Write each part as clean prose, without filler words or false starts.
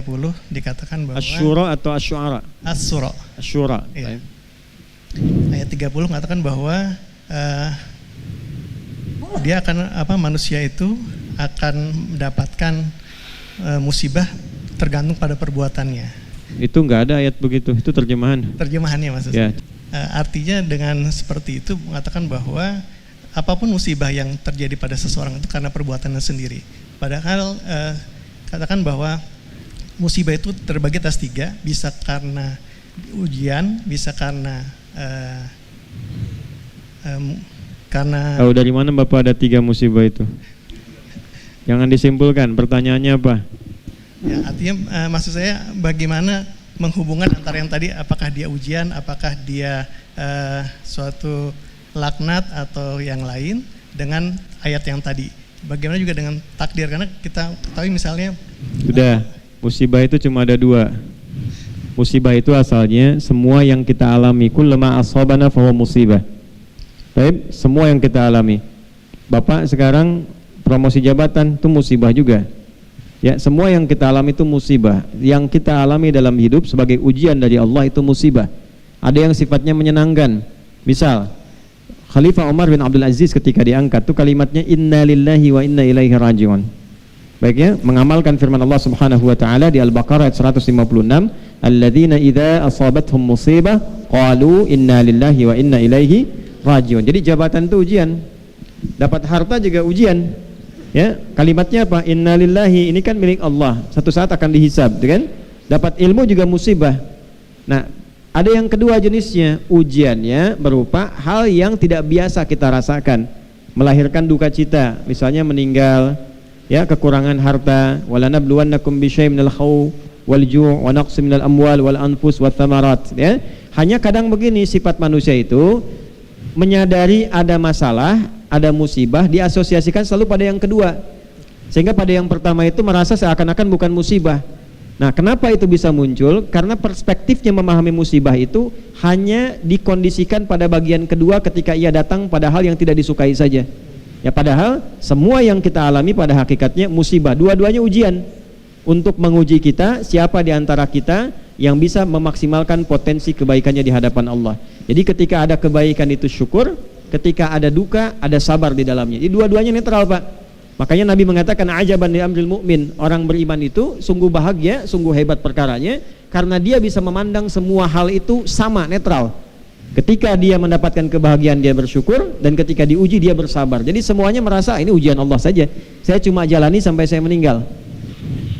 10 dikatakan bahwa Asy-Syura atau Asy-Syu'ara? Asy-Syura. Asy-Syura. Iya. Ayat 30 mengatakan bahwa dia akan manusia itu akan mendapatkan musibah tergantung pada perbuatannya. Itu enggak ada ayat begitu, itu terjemahan. Terjemahannya maksudnya. Ya. Artinya dengan seperti itu mengatakan bahwa apapun musibah yang terjadi pada seseorang itu karena perbuatannya sendiri. Padahal katakan bahwa musibah itu terbagi atas 3, bisa karena ujian, bisa karena Tahu dari mana Bapak ada 3 musibah itu? Jangan disimpulkan, pertanyaannya apa? Ya, artinya maksud saya bagaimana menghubungkan antara yang tadi, apakah dia ujian, apakah dia suatu laknat atau yang lain dengan ayat yang tadi. Bagaimana juga dengan takdir, karena kita tahu misalnya sudah, musibah itu cuma ada 2. Musibah itu asalnya semua yang kita alami, kullama asabana fahuwa musibah. Baik, semua yang kita alami. Bapak sekarang promosi jabatan itu musibah juga. Ya, semua yang kita alami itu musibah. Yang kita alami dalam hidup sebagai ujian dari Allah itu musibah. Ada yang sifatnya menyenangkan. Misal, Khalifah Umar bin Abdul Aziz ketika diangkat itu kalimatnya inna lillahi wa inna ilaihi raji'un. Baiknya, mengamalkan firman Allah Subhanahu wa taala di Al-Baqarah ayat 156, alladzina idza asabathum musibah qalu inna lillahi wa inna ilaihi raji'un. Jadi jabatan itu ujian. Dapat harta juga ujian. Ya, kalimatnya apa? Innalillahi, ini kan milik Allah. Satu saat akan dihisab, kan? Dapat ilmu juga musibah. Nah, ada yang kedua jenisnya, ujiannya berupa hal yang tidak biasa kita rasakan, melahirkan duka cita, misalnya meninggal, ya, kekurangan harta, walanabluwannakum bisyai'in minal khawf wal ju' wa naqsin minal amwal wal anfus wath thamarat, ya. Hanya kadang begini sifat manusia itu, menyadari ada masalah, ada musibah, diasosiasikan selalu pada yang kedua, sehingga pada yang pertama itu merasa seakan-akan bukan musibah. Nah, kenapa itu bisa muncul? Karena perspektifnya memahami musibah itu hanya dikondisikan pada bagian kedua ketika ia datang pada hal yang tidak disukai saja. Ya, padahal semua yang kita alami pada hakikatnya musibah, dua-duanya ujian untuk menguji kita, siapa di antara kita yang bisa memaksimalkan potensi kebaikannya di hadapan Allah. Jadi ketika ada kebaikan itu syukur, ketika ada duka ada sabar di dalamnya. Jadi dua-duanya netral, Pak. Makanya Nabi mengatakan ajaban li amril mu'min, orang beriman itu sungguh bahagia, sungguh hebat perkaranya, karena dia bisa memandang semua hal itu sama, netral. Ketika dia mendapatkan kebahagiaan dia bersyukur, dan ketika diuji dia bersabar. Jadi semuanya merasa ini ujian Allah saja, saya cuma jalani sampai saya meninggal.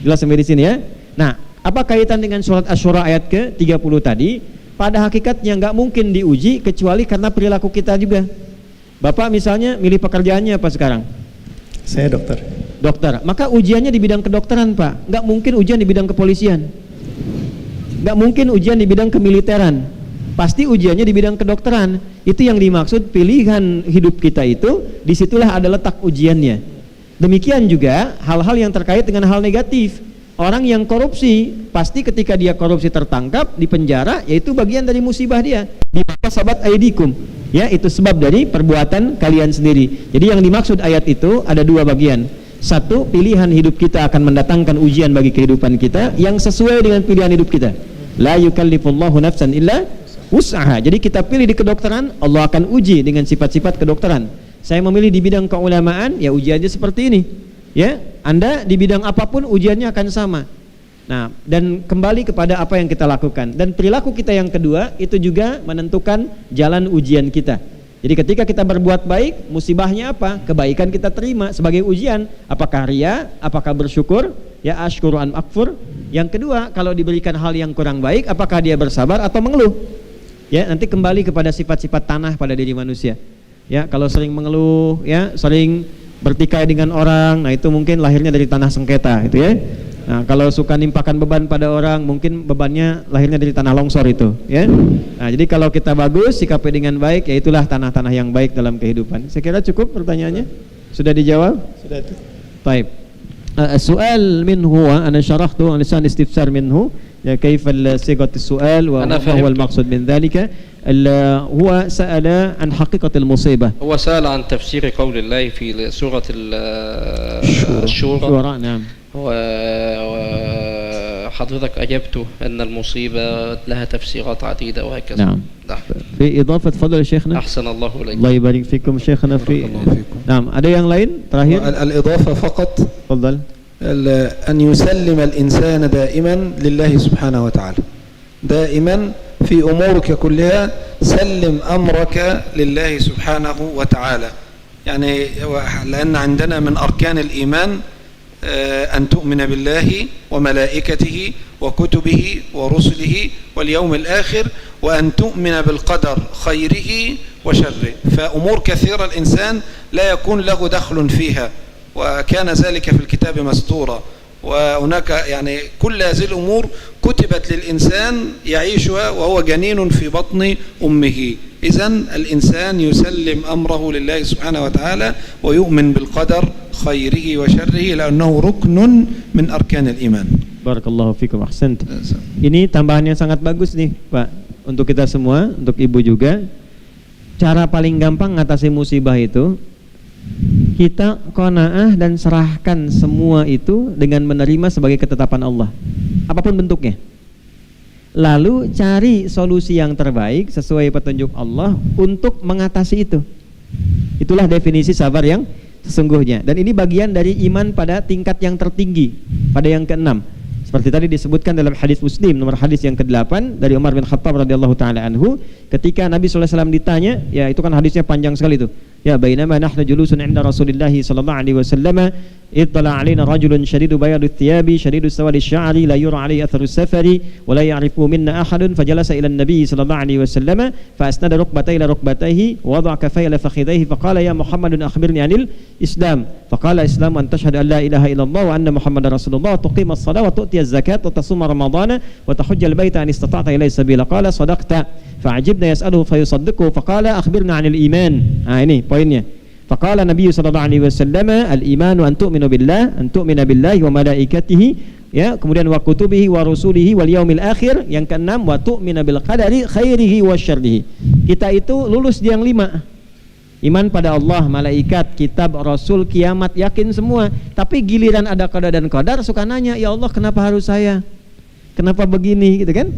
Jelas sampai di sini ya. Nah, apa kaitan dengan surat Asy-Syura ayat ke-30 tadi? Pada hakikatnya nggak mungkin diuji kecuali karena perilaku kita juga. Bapak misalnya milih pekerjaannya apa sekarang? saya dokter. Dokter, maka ujiannya di bidang kedokteran, Pak. Nggak mungkin ujian di bidang kepolisian, nggak mungkin ujian di bidang kemiliteran. Pasti ujiannya di bidang kedokteran. Itu yang dimaksud pilihan hidup kita itu, disitulah ada letak ujiannya. Demikian juga hal-hal yang terkait dengan hal negatif. Orang yang korupsi, pasti ketika dia korupsi tertangkap, di penjara, yaitu bagian dari musibah dia. Bima sabat aidikum, ya, itu sebab dari perbuatan kalian sendiri. Jadi yang dimaksud ayat itu ada 2 bagian. Satu, pilihan hidup kita akan mendatangkan ujian bagi kehidupan kita yang sesuai dengan pilihan hidup kita. La yukallifullahu nafsan illa wus'aha. Jadi kita pilih di kedokteran, Allah akan uji dengan sifat-sifat kedokteran. Saya memilih di bidang keulamaan, ya ujiannya seperti ini. Ya, Anda di bidang apapun ujiannya akan sama. Nah, dan kembali kepada apa yang kita lakukan. Dan perilaku kita yang kedua itu juga menentukan jalan ujian kita. Jadi ketika kita berbuat baik, musibahnya apa? Kebaikan kita terima sebagai ujian. Apakah ria? Apakah bersyukur? Ya, asykuru an akfur. Yang kedua, kalau diberikan hal yang kurang baik, apakah dia bersabar atau mengeluh? Ya, nanti kembali kepada sifat-sifat tanah pada diri manusia. Ya, kalau sering mengeluh, ya, sering bertikai dengan orang, nah itu mungkin lahirnya dari tanah sengketa, gitu ya. Nah, kalau suka nimpakan beban pada orang, mungkin bebannya lahirnya dari tanah longsor itu, ya. Nah, jadi kalau kita bagus, sikapi dengan baik, ya itulah tanah-tanah yang baik dalam kehidupan. Saya kira cukup pertanyaannya. Sudah dijawab? Sudah itu. Baik. Soal minhu, ana syarahtu an lisan istifsar minhu, ya kaifa sigat as-su'al wa ma huwa al-maqsud min dhalika. هو سأل عن حقيقة المصيبة. هو سأل عن تفسير قول الله في سورة الشورى. نعم. حضرتك أجبت أن المصيبة لها تفسيرات عديدة وهكذا. نعم. في إضافة تفضل شيخنا. أحسن الله إليك. الله يبارك فيكم شيخنا في. بارك الله فيكم. نعم. Ada yang lain terakhir? الإضافة فقط تفضل. أن يسلم الإنسان دائما لله سبحانه وتعالى. دائما في أمورك كلها سلم أمرك لله سبحانه وتعالى. يعني لأن عندنا من أركان الإيمان أن تؤمن بالله وملائكته وكتبه ورسله واليوم الآخر وأن تؤمن بالقدر خيره وشره. فأمور كثيرة الإنسان لا يكون له دخل فيها وكان ذلك في الكتاب مستورا. وهناك يعني كل هذه الأمور كتبت للإنسان يعيشها وهو جنين في بطن أمه. إذن الإنسان يسلم أمره لله سبحانه وتعالى ويؤمن بالقدر خيره وشره لأنه ركن من أركان الإيمان. Barakallahu fikum, ahsant. Ini tambahan yang sangat bagus nih Pak, untuk kita semua, untuk Ibu juga. Cara paling gampang ngatasi musibah itu, kita qanaah dan serahkan semua itu dengan menerima sebagai ketetapan Allah, apapun bentuknya. Lalu cari solusi yang terbaik sesuai petunjuk Allah untuk mengatasi itu. Itulah definisi sabar yang sesungguhnya. Dan ini bagian dari iman pada tingkat yang tertinggi, pada yang keenam. Seperti tadi disebutkan dalam hadis Muslim nomor hadis yang ke-8 dari Umar bin Khattab radhiyallahu taala anhu, ketika Nabi sallallahu alaihi wasallam ditanya, ya itu kan hadisnya panjang sekali itu. Ya bainama nahnu julusun 'inda Rasulillah sallallahu alaihi wasallam ittala 'alaina rajulun shadidu bayadut thiyabi shadidu sawadi sya'ri la yura 'alaihi atharu safari wa la ya'rifu minna ahadun fajalasa ila an-nabi sallallahu alaihi wasallam fa asnada rukbatayhi ila rukbatayhi wa wada'a kaffayhi ila fakhidayhi fa qala ya Muhammadun akhbirni 'anil Islam. Fa qala Islam an tashhadu an la ilaha illallah wa anna Muhammadar Rasulullah wa tuqima as-salata wa tu'ti az-zakata wa tasuma ramadhana wa tahujja al-baita in istata'ta ilayhi sabila. Qala sadaqta. Fa'ajibna yas'aluhu fayusaddiqu faqala akhbirna 'anil iman. Nah ini poinnya. Faqala Nabi sallallahu alaihi wasallam al-imanu an tu'minu billah, an tu'mina billahi wa malaikatihi, ya, kemudian wa kutubihi wa rusulihi wal yaumil akhir, yang keenam wa tu'mina bil qadari khairihi wa syarrihi. Kita itu lulus di yang 5. Iman pada Allah, malaikat, kitab, rasul, kiamat, yakin semua. Tapi giliran ada qada dan qadar suka nanya, ya Allah kenapa harus saya? Kenapa begini gitu kan?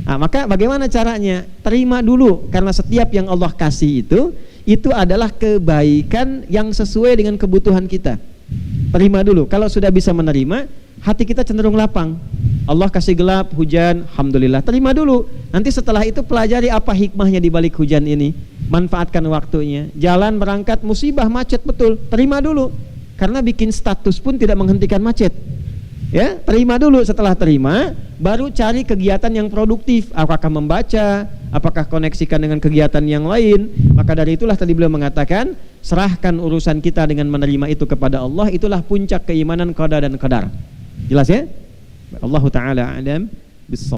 Nah, maka bagaimana caranya? Terima dulu, karena setiap yang Allah kasih itu adalah kebaikan yang sesuai dengan kebutuhan kita. Terima dulu. Kalau sudah bisa menerima, hati kita cenderung lapang. Allah kasih gelap, hujan, alhamdulillah. Terima dulu. Nanti setelah itu pelajari apa hikmahnya di balik hujan ini. Manfaatkan waktunya. Jalan berangkat musibah, macet betul. Terima dulu. Karena bikin status pun tidak menghentikan macet. Ya, terima dulu. Setelah terima, baru cari kegiatan yang produktif. Apakah membaca, apakah koneksikan dengan kegiatan yang lain. Maka dari itulah tadi beliau mengatakan, serahkan urusan kita dengan menerima itu kepada Allah. Itulah puncak keimanan qada dan qadar. Jelas ya? Allah Ta'ala a'lam bis